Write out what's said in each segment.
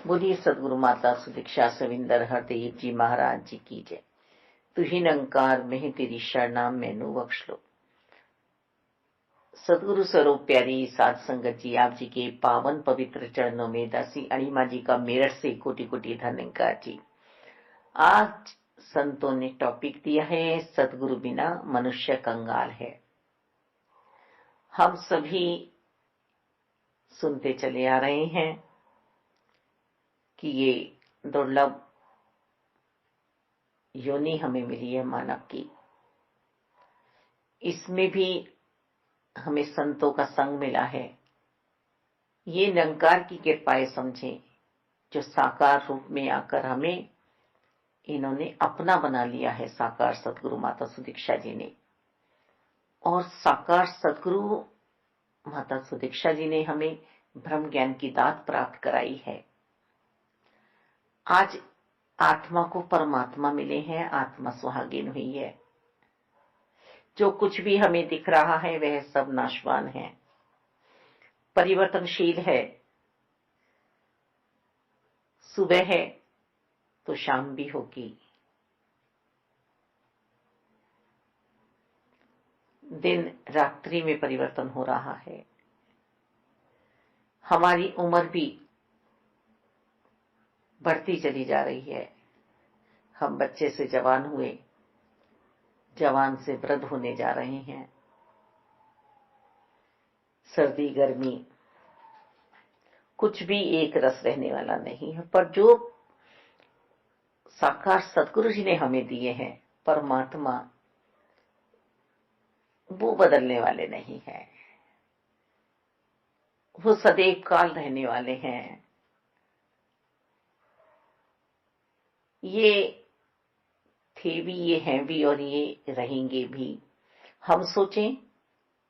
बोलिए सदगुरु माता सुदीक्षा सविंदर हरदेव जी महाराज जी की जय। तुही निरंकार में तेरी शरणा मैनू बख्श लो। सदगुरु स्वरूप प्यारी साध संगत जी, आप जी के पावन पवित्र चरणों में दासी अणिमा जी का मेरठ से कोटि कोटि धन्यवाद जी। आज संतों ने टॉपिक दिया है, सदगुरु बिना मनुष्य कंगाल है। हम सभी सुनते चले आ रहे हैं कि ये दुर्लभ योनि हमें मिली है मानव की। इसमें भी हमें संतों का संग मिला है। ये निरंकार की कृपाएं समझें, जो साकार रूप में आकर हमें इन्होंने अपना बना लिया है, साकार सदगुरु माता सुदीक्षा जी ने। और साकार सदगुरु माता सुदीक्षा जी ने हमें ब्रह्म ज्ञान की दात प्राप्त कराई है। आज आत्मा को परमात्मा मिले हैं, आत्मा सुहागिन हुई है। जो कुछ भी हमें दिख रहा है वह सब नाशवान है, परिवर्तनशील है। सुबह है तो शाम भी होगी, दिन रात्रि में परिवर्तन हो रहा है। हमारी उम्र भी बढ़ती चली जा रही है। हम बच्चे से जवान हुए, जवान से वृद्ध होने जा रहे हैं। सर्दी गर्मी कुछ भी एक रस रहने वाला नहीं है, पर जो साकार सदगुरु जी ने हमें दिए हैं परमात्मा, वो बदलने वाले नहीं है। वो सदैव काल रहने वाले हैं। ये थे भी, ये हैं भी और ये रहेंगे भी। हम सोचें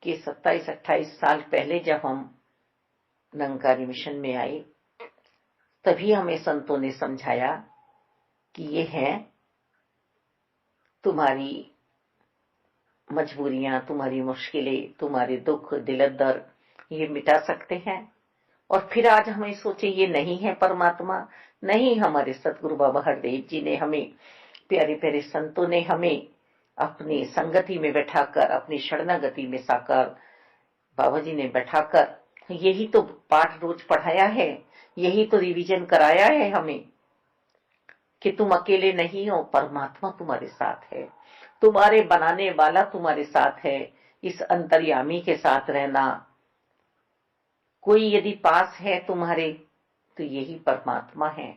कि 27-28 साल पहले जब हम निरंकारी मिशन में आए, तभी हमें संतों ने समझाया कि ये है तुम्हारी मजबूरियां, तुम्हारी मुश्किलें, तुम्हारे दुख दिलदर, ये मिटा सकते हैं। और फिर आज हमें सोचे ये नहीं है परमात्मा, नहीं। हमारे सतगुरु बाबा हरदेव जी ने हमें, प्यारे प्यारे संतों ने हमें अपनी संगति में बैठाकर, अपनी शरणागति में साकार बाबा जी ने बैठाकर यही तो पाठ रोज पढ़ाया है, यही तो रिवीजन कराया है हमें कि तुम अकेले नहीं हो, परमात्मा तुम्हारे साथ है, तुम्हारे बनाने वाला तुम्हारे साथ है। इस अंतर्यामी के साथ रहना। कोई यदि पास है तुम्हारे तो यही परमात्मा है।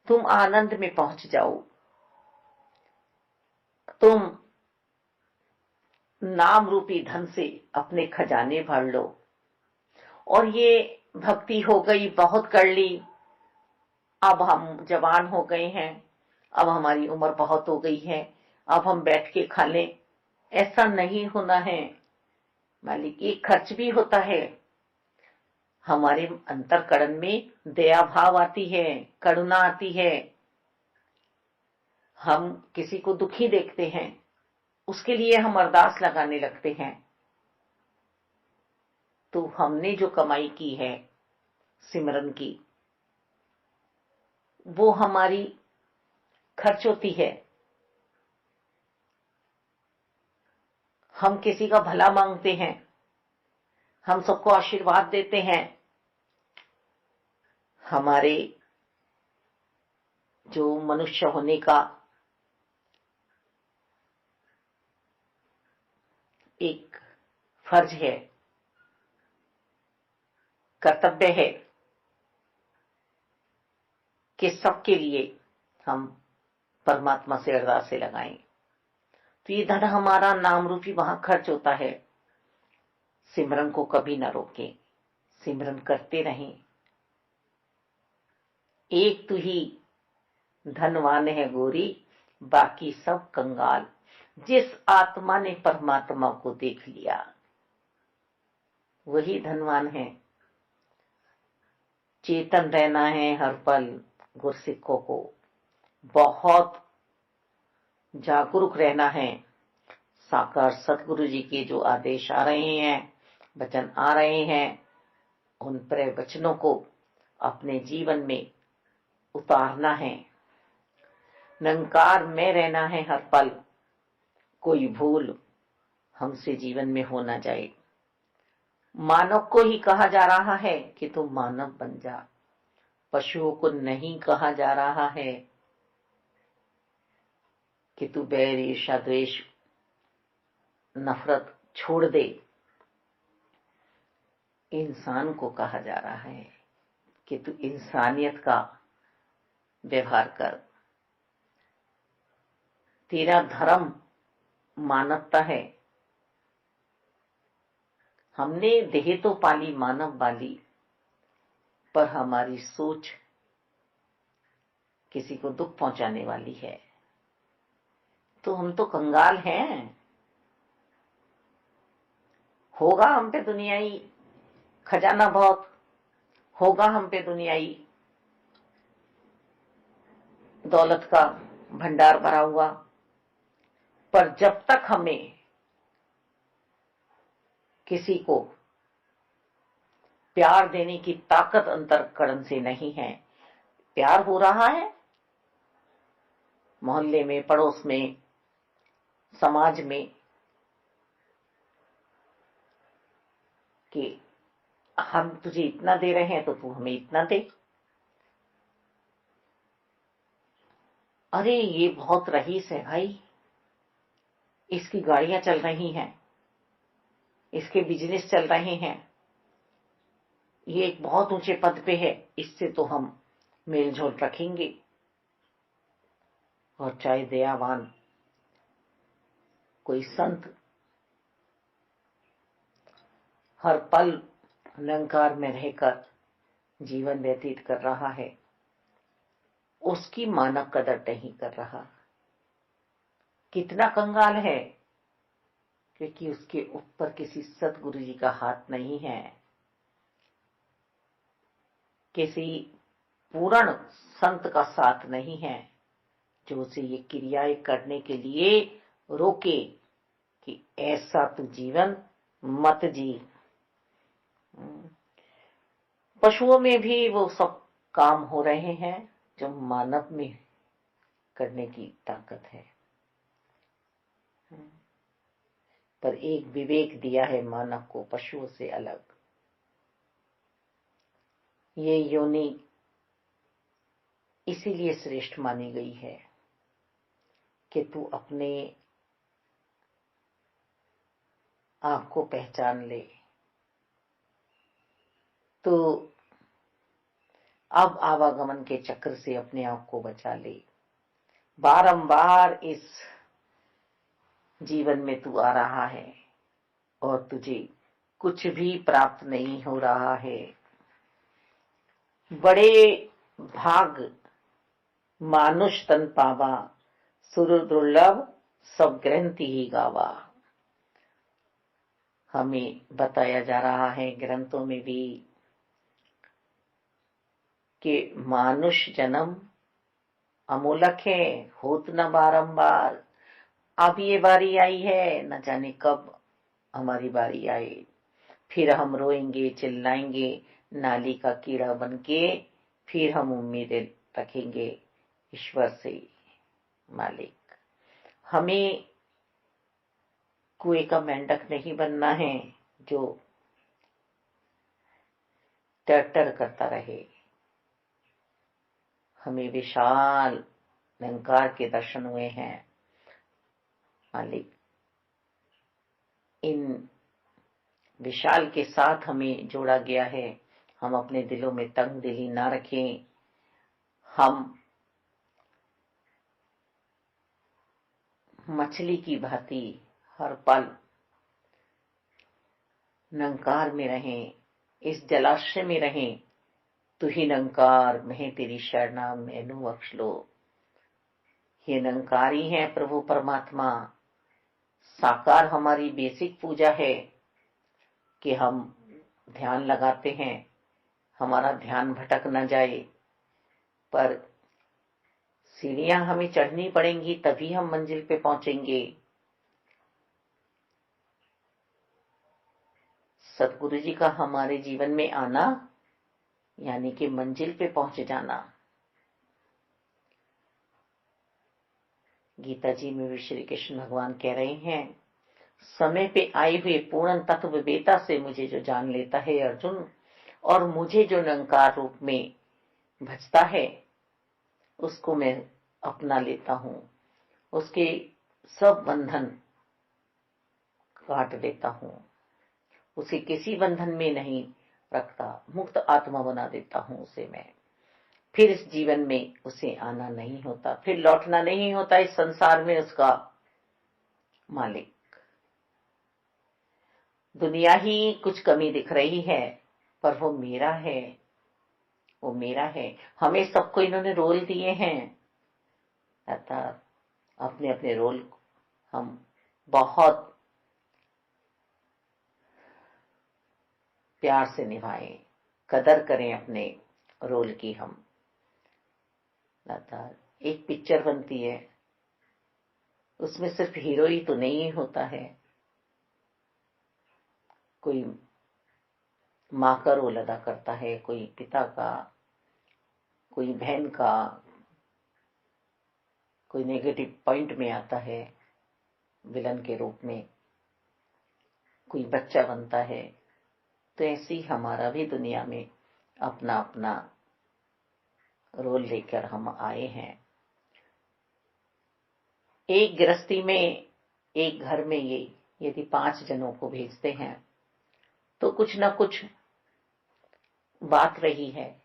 तुम आनंद में पहुंच जाओ, तुम नाम रूपी धन से अपने खजाने भर लो। और ये भक्ति हो गई, बहुत कर ली, अब हम जवान हो गए हैं, अब हमारी उम्र बहुत हो गई है, अब हम बैठ के खा लें, ऐसा नहीं होना है। मालिक, एक खर्च भी होता है। हमारे अंतरकरण में दया भाव आती है, करुणा आती है। हम किसी को दुखी देखते हैं, उसके लिए हम अरदास लगाने लगते हैं। तो हमने जो कमाई की है सिमरन की, वो हमारी खर्च होती है। हम किसी का भला मांगते हैं, हम सबको आशीर्वाद देते हैं। हमारे जो मनुष्य होने का एक फर्ज है, कर्तव्य है कि सबके लिए हम परमात्मा से अरदासें लगाएं। तो ये धन हमारा नाम रूपी वहां खर्च होता है। सिमरन को कभी ना रोकें, सिमरन करते रहें। एक तू ही धनवान है गोरी, बाकी सब कंगाल। जिस आत्मा ने परमात्मा को देख लिया वही धनवान है। चेतन रहना है हर पल। गुरसिक्कों को बहुत जागरूक रहना है। साकार सतगुरु जी के जो आदेश आ रहे हैं, वचन आ रहे हैं, उन पर वचनों को अपने जीवन में उतारना है। निरंकार में रहना है हर पल। कोई भूल हमसे जीवन में हो ना जाए। मानव को ही कहा जा रहा है कि तुम मानव बन जा। पशुओं को नहीं कहा जा रहा है कि तू बैर, ईर्ष्या, द्वेष, नफरत छोड़ दे। इंसान को कहा जा रहा है कि तू इंसानियत का व्यवहार कर। तेरा धर्म मानवता है। हमने देह तो पाली मानव वाली, पर हमारी सोच किसी को दुख पहुंचाने वाली है। तो हम तो कंगाल हैं। होगा हम पे दुनियाई खजाना बहुत, होगा हम पे दुनियाई दौलत का भंडार भरा हुआ, पर जब तक हमें किसी को प्यार देने की ताकत अंतःकरण से नहीं है। प्यार हो रहा है मोहल्ले में, पड़ोस में, समाज में, कि हम तुझे इतना दे रहे हैं तो तू हमें इतना दे। अरे ये बहुत रईस है भाई, इसकी गाड़ियां चल रही हैं, इसके बिजनेस चल रहे हैं, ये एक बहुत ऊंचे पद पे है, इससे तो हम मेलजोल रखेंगे। और चाहे दयावान कोई संत हर पल निरंकार में रहकर जीवन व्यतीत कर रहा है, उसकी मानव कदर नहीं कर रहा। कितना कंगाल है, क्योंकि उसके ऊपर किसी सतगुरु जी का हाथ नहीं है, किसी पूर्ण संत का साथ नहीं है जो उसे ये क्रियाएं करने के लिए रोके कि ऐसा तू जीवन मत जी। पशुओं में भी वो सब काम हो रहे हैं जो मानव में करने की ताकत है। पर एक विवेक दिया है मानव को पशुओं से अलग। ये योनि इसीलिए श्रेष्ठ मानी गई है कि तू अपने आप को पहचान ले। तो अब आवागमन के चक्र से अपने आप को बचा ले। बारंबार इस जीवन में तू आ रहा है और तुझे कुछ भी प्राप्त नहीं हो रहा है। बड़े भाग मानुष तन पावा, सुर दुर्लभ सब ग्रंथि ही गावा। हमें बताया जा रहा है ग्रंथों में भी कि मानुष जन्म अमूलक है, होत न बारंबार। अब ये बारी आई है, न जाने कब हमारी बारी आए। फिर हम रोएंगे, चिल्लाएंगे, नाली का कीड़ा बनके। फिर हम उम्मीदें रखेंगे ईश्वर से। मालिक, हमें कुएं का मेंढक नहीं बनना है जो टर्टर करता रहे। हमें विशाल निरंकार के दर्शन हुए हैं मालिक। इन विशाल के साथ हमें जोड़ा गया है। हम अपने दिलों में तंग दिली ना रखें। हम मछली की भांति हर पल निरंकार में रहें, इस जलाशय में रहें। तू ही निरंकार, मैं तेरी शरणा, मैनू बख्श लो। ये निरंकारी है प्रभु परमात्मा। साकार हमारी बेसिक पूजा है कि हम ध्यान लगाते हैं, हमारा ध्यान भटक न जाए। पर सीढ़ियां हमें चढ़नी पड़ेंगी, तभी हम मंजिल पे पहुंचेंगे। सतगुरु जी का हमारे जीवन में आना यानी कि मंजिल पे पहुंच जाना। गीता जी में भी श्री कृष्ण भगवान कह रहे हैं, समय पे आए हुए पूर्ण तत्व वेता से मुझे जो जान लेता है अर्जुन, और मुझे जो निरंकार रूप में भजता है उसको मैं अपना लेता हूं, उसके सब बंधन काट देता हूं, उसे किसी बंधन में नहीं रखता, मुक्त आत्मा बना देता हूं उसे मैं। फिर इस जीवन में उसे आना नहीं होता, फिर लौटना नहीं होता इस संसार में उसका मालिक। दुनिया ही कुछ कमी दिख रही है, पर वो मेरा है, वो मेरा है। हमें सबको इन्होंने रोल दिए हैं, अर्थात अपने अपने रोल हम बहुत प्यार से निभाएं, कदर करें अपने रोल की। हम अर्थात एक पिक्चर बनती है, उसमें सिर्फ हीरो ही तो नहीं होता है, कोई माँ का रोल अदा करता है, कोई पिता का, कोई बहन का, कोई नेगेटिव पॉइंट में आता है विलन के रूप में, कोई बच्चा बनता है। तो ऐसे ही हमारा भी दुनिया में अपना अपना रोल लेकर हम आए हैं। एक गृहस्थी में, एक घर में ये यदि 5 जनों को भेजते हैं तो कुछ ना कुछ बात रही है,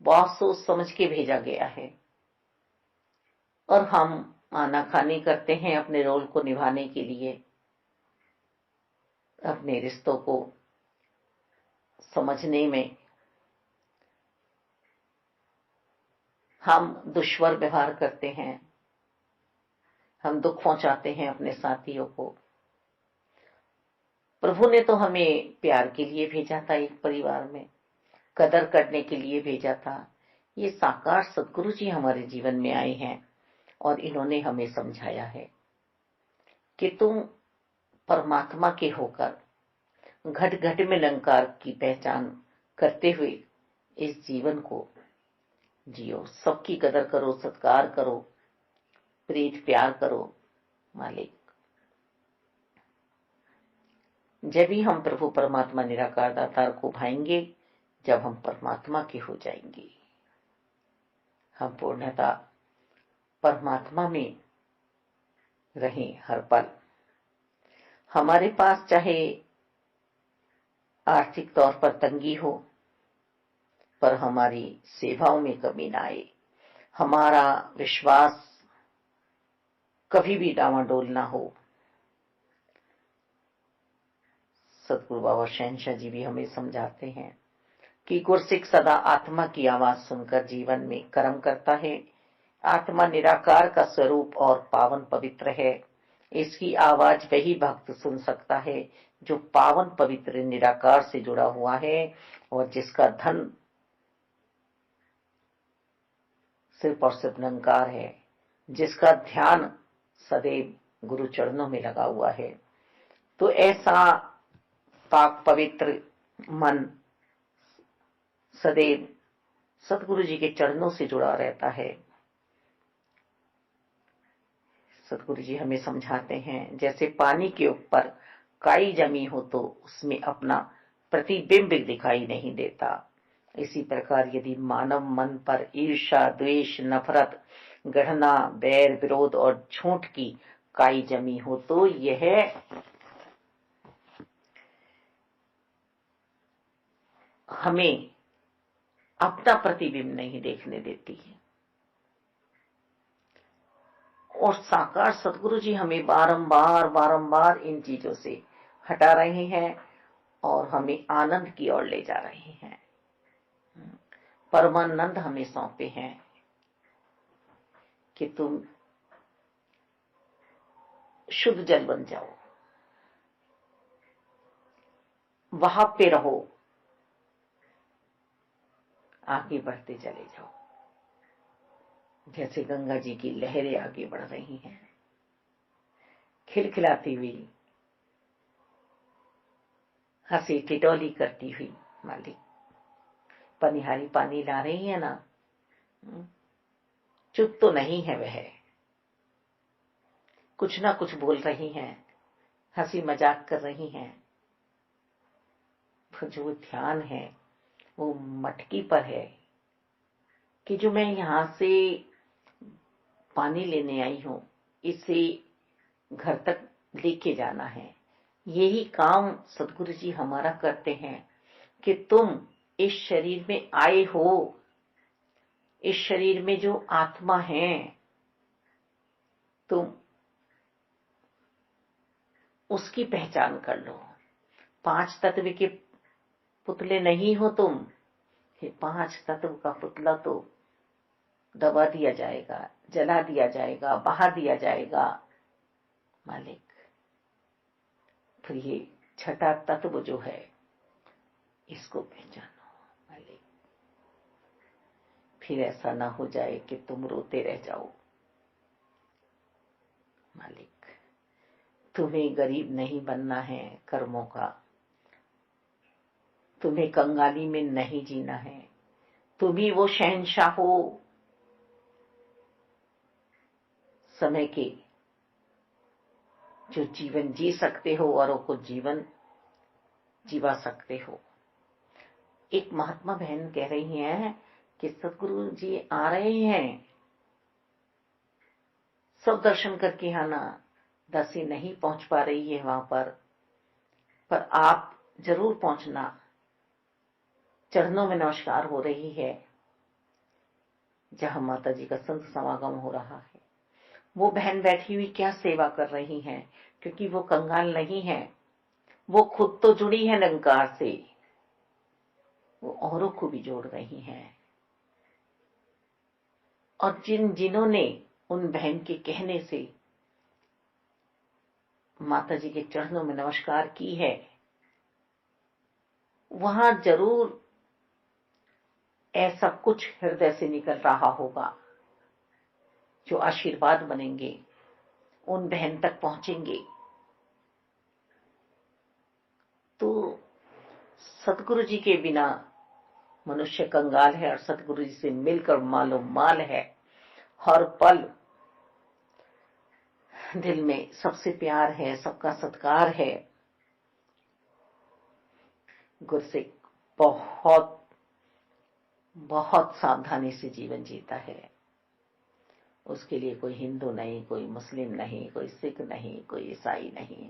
बहुत सोच समझ के भेजा गया है, और हम आनाकानी करते हैं अपने रोल को निभाने के लिए, अपने रिश्तों को समझने में हम दुश्मन व्यवहार करते हैं, हम दुख पहुंचाते हैं अपने साथियों को। प्रभु ने तो हमें प्यार के लिए भेजा था, एक परिवार में कदर करने के लिए भेजा था। ये साकार सदगुरु जी हमारे जीवन में आए हैं और इन्होंने हमें समझाया है कि तुम परमात्मा के होकर घट घट में निरंकार की पहचान करते हुए इस जीवन को जियो, सबकी कदर करो, सत्कार करो, प्रीत प्यार करो मालिक। जब ही हम प्रभु परमात्मा निराकार दातार को भाएंगे, जब हम परमात्मा के हो जाएंगे। हम पूर्णतः परमात्मा में रहें हर पल। हमारे पास चाहे आर्थिक तौर पर तंगी हो, पर हमारी सेवाओं में कमी ना आए, हमारा विश्वास कभी भी डावाडोल ना हो। सतगुरु बाबा शहनशाह जी भी हमें समझाते हैं कि गुरसिख सदा आत्मा की आवाज सुनकर जीवन में कर्म करता है। आत्मा निराकार का स्वरूप और पावन पवित्र है। इसकी आवाज वही भक्त सुन सकता है जो पावन पवित्र निराकार से जुड़ा हुआ है और जिसका धन सिर्फ और सिर्फ निरंकार है, जिसका ध्यान सदैव गुरु चरणों में लगा हुआ है। तो ऐसा पाक पवित्र मन सदैव सतगुरु जी के चरणों से जुड़ा रहता है। सतगुरु जी हमें समझाते हैं, जैसे पानी के ऊपर काई जमी हो तो उसमें अपना प्रतिबिंब दिखाई नहीं देता, इसी प्रकार यदि मानव मन पर ईर्ष्या, द्वेष, नफरत, गढ़ना, बैर, विरोध और झूठ की काई जमी हो तो यह हमें अपना प्रतिबिंब नहीं देखने देती है। और साकार सतगुरु जी हमें बारंबार इन चीजों से हटा रहे हैं और हमें आनंद की ओर ले जा रहे हैं। परमानंद हमें सौंपे हैं कि तुम शुद्ध जल बन जाओ, वहां पे रहो, आगे बढ़ते चले जाओ। जैसे गंगा जी की लहरें आगे बढ़ रही हैं, खिलखिलाती हुई, हंसी ठिठोली करती हुई मालिक। पनिहारी पानी ला रही है ना, चुप तो नहीं है वह, कुछ ना कुछ बोल रही हैं, हंसी मजाक कर रही हैं। जो ध्यान है वो मटकी पर है कि जो मैं यहां से पानी लेने आई हूं, इसे घर तक लेके जाना है। यही काम सदगुरु जी हमारा करते हैं कि तुम इस शरीर में आए हो, इस शरीर में जो आत्मा है, तुम उसकी पहचान कर लो। 5 तत्व के पुतले नहीं हो तुम। ये 5 तत्व का पुतला तो दबा दिया जाएगा, जला दिया जाएगा, बहा दिया जाएगा मालिक। फिर ये छठा तत्व जो है, इसको पहचानो मालिक। फिर ऐसा ना हो जाए कि तुम रोते रह जाओ मालिक। तुम्हें गरीब नहीं बनना है कर्मों का, तुम्हें कंगाली में नहीं जीना है। तुम ही वो शहंशाह हो समय के, जो जीवन जी सकते हो औरों को जीवन जीवा सकते हो। एक महात्मा बहन कह रही हैं कि सतगुरु जी आ रहे हैं, सब दर्शन करके आना। दासी नहीं पहुंच पा रही है वहां पर आप जरूर पहुंचना। चरणों में नमस्कार हो रही है जहां माता जी का संत समागम हो रहा है। वो बहन बैठी हुई क्या सेवा कर रही हैं, क्योंकि वो कंगाल नहीं है, वो खुद तो जुड़ी है निरंकार से, वो औरों को भी जोड़ रही हैं। और जिन्होंने उन बहन के कहने से माता जी के चरणों में नमस्कार की है, वहां जरूर ऐसा कुछ हृदय से निकल रहा होगा जो आशीर्वाद बनेंगे, उन बहन तक पहुंचेंगे। तो सतगुरु जी के बिना मनुष्य कंगाल है, और सतगुरु जी से मिलकर मालो माल है। हर पल दिल में सबसे प्यार है, सबका सत्कार है। गुरसिक बहुत बहुत सावधानी से जीवन जीता है। उसके लिए कोई हिंदू नहीं, कोई मुस्लिम नहीं, कोई सिख नहीं, कोई ईसाई नहीं।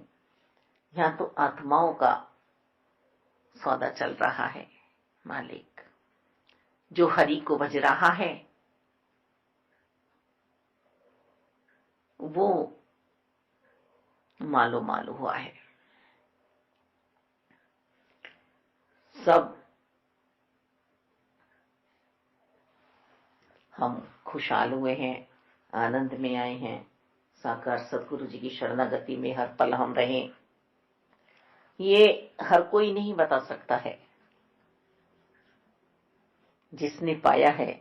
यहां तो आत्माओं का सौदा चल रहा है मालिक। जो हरि को भज रहा है वो मालो माल हुआ है। सब हम खुशहाल हुए हैं, आनंद में आए हैं। साकार सतगुरु जी की शरणागति में हर पल हम रहें, ये हर कोई नहीं बता सकता है। जिसने पाया है,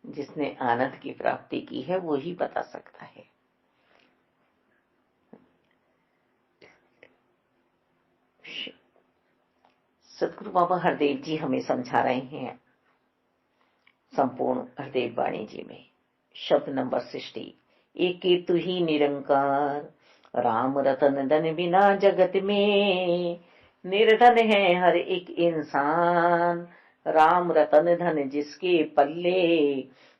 जिसने आनंद की प्राप्ति की है, वो ही बता सकता है। सतगुरु बाबा हरदेव जी हमें समझा रहे हैं संपूर्ण हरदेव वाणी जी में शब्द नंबर 60, एके तू ही निरंकार राम रतन धन बिना जगत में निर्धन है हर एक इंसान। राम रतन धन जिसके पल्ले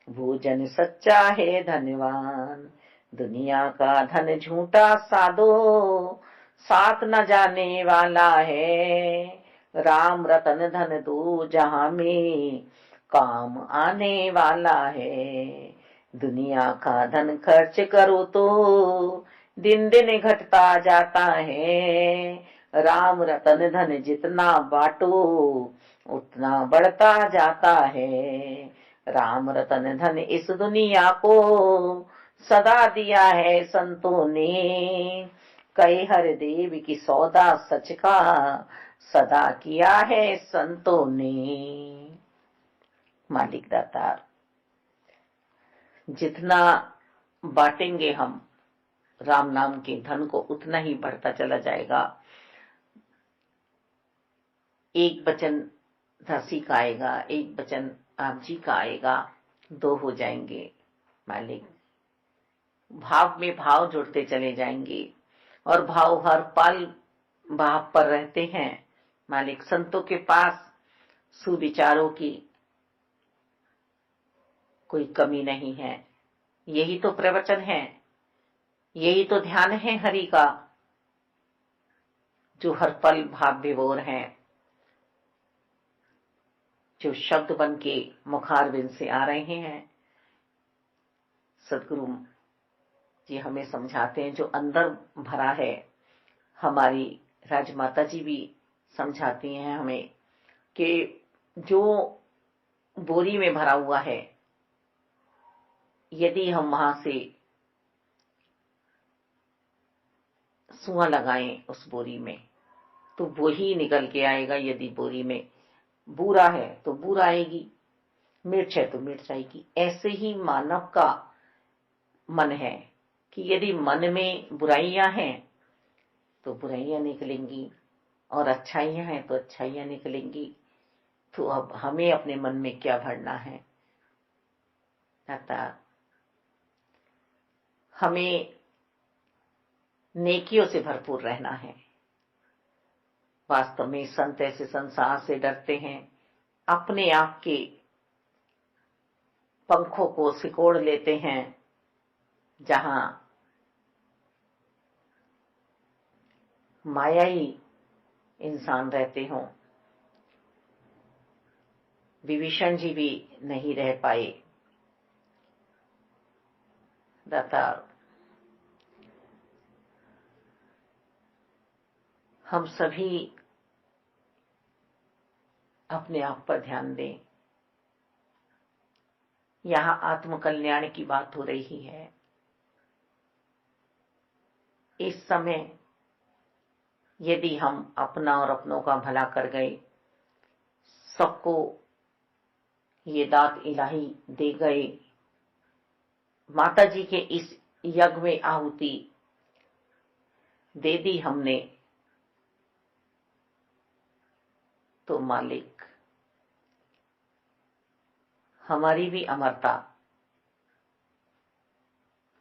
वो जन सच्चा है धनवान। दुनिया का धन झूठा साधो साथ न जाने वाला है। राम रतन धन दो जहां में काम आने वाला है। दुनिया का धन खर्च करो तो दिन दिन घटता जाता है। राम रतन धन जितना बांटो उतना बढ़ता जाता है। राम रतन धन इस दुनिया को सदा दिया है संतों ने। कई हर देव की सौदा सच का सदा किया है संतों ने। मालिक दातार, जितना बांटेंगे हम राम नाम के धन को उतना ही बढ़ता चला जाएगा। एक वचन दासी का आएगा, एक वचन आप जी का आएगा, दो हो जाएंगे मालिक। भाव में भाव जुड़ते चले जाएंगे और भाव हर पल भाव पर रहते हैं मालिक। संतों के पास सुविचारों की कोई कमी नहीं है। यही तो प्रवचन है, यही तो ध्यान है हरि का, जो हर पल भाव विभोर है, जो शब्द बन के मुखारबिंद से आ रहे हैं। सदगुरु जी हमें समझाते हैं जो अंदर भरा है। हमारी राजमाता जी भी समझाती हैं हमें कि जो बोरी में भरा हुआ है, यदि हम वहां से सुआ लगाएं उस बोरी में तो वो ही निकल के आएगा। यदि बोरी में बूरा है तो बूरा आएगी, मिर्च है तो मिर्च आएगी। ऐसे ही मानव का मन है कि यदि मन में बुराइयां हैं तो बुराइयां निकलेंगी और अच्छाइयां हैं तो अच्छाइयां निकलेंगी। तो अब हमें अपने मन में क्या भरना है दाता? हमें नेकियों से भरपूर रहना है। वास्तव में संत ऐसे संसार से डरते हैं, अपने आप के पंखों को सिकोड़ लेते हैं जहां मायाई इंसान रहते हों। विभीषण जी भी नहीं रह पाए दाता। हम सभी अपने आप पर ध्यान दें। यहां आत्मकल्याण की बात हो रही है। इस समय यदि हम अपना और अपनों का भला कर गए, सबको ये दात इलाही दे गए, माता जी के इस यज्ञ में आहुति दे दी हमने, तो मालिक हमारी भी अमरता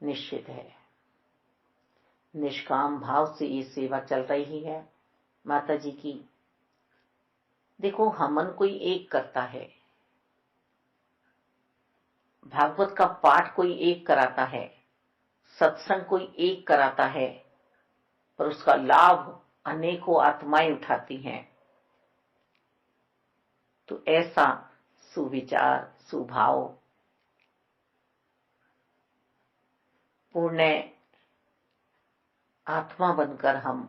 निश्चित है। निष्काम भाव से ये सेवा चल रही है माता जी की। देखो, हमन कोई एक करता है, भागवत का पाठ कोई एक कराता है, सत्संग कोई एक कराता है, पर उसका लाभ अनेकों आत्माएं उठाती हैं। तो ऐसा सुविचार, सुभाव, पुण्य आत्मा बनकर हम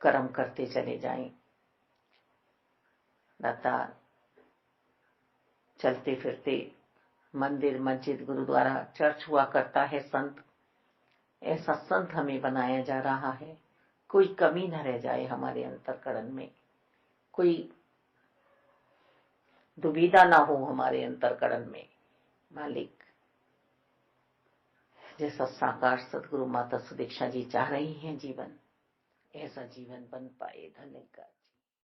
कर्म करते चले जाएं दाता। चलते फिरते मंदिर, मस्जिद, गुरुद्वारा, चर्च हुआ करता है संत। ऐसा संत हमें बनाया जा रहा है। कोई कमी न रह जाए हमारे अंतःकरण में, कोई दुविधा ना हो हमारे अंतःकरण में मालिक। जैसा साकार सदगुरु माता सुदीक्षा जी चाह रही हैं जीवन, ऐसा जीवन बन पाए। धन्यवाद।